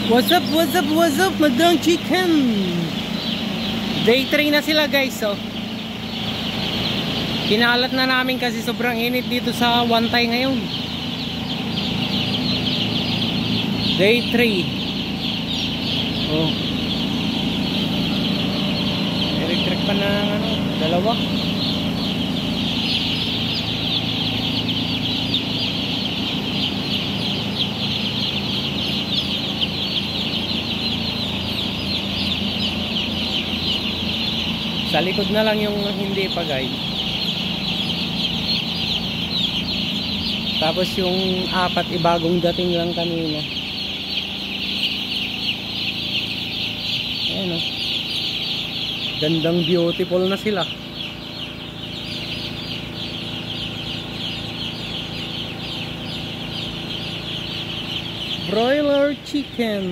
What's up, what's up, what's up, Madang Chicken? Day 3 na sila guys, so kinalat na namin kasi sobrang init dito sa Wantay ngayon. Day 3. Oh. Electric pa na ano, dalawa. Sa likod na lang yung hindi pa guys. Tapos yung apat ibagong dating lang kanina. Ayan o. Gandang beautiful na sila. Broiler chicken.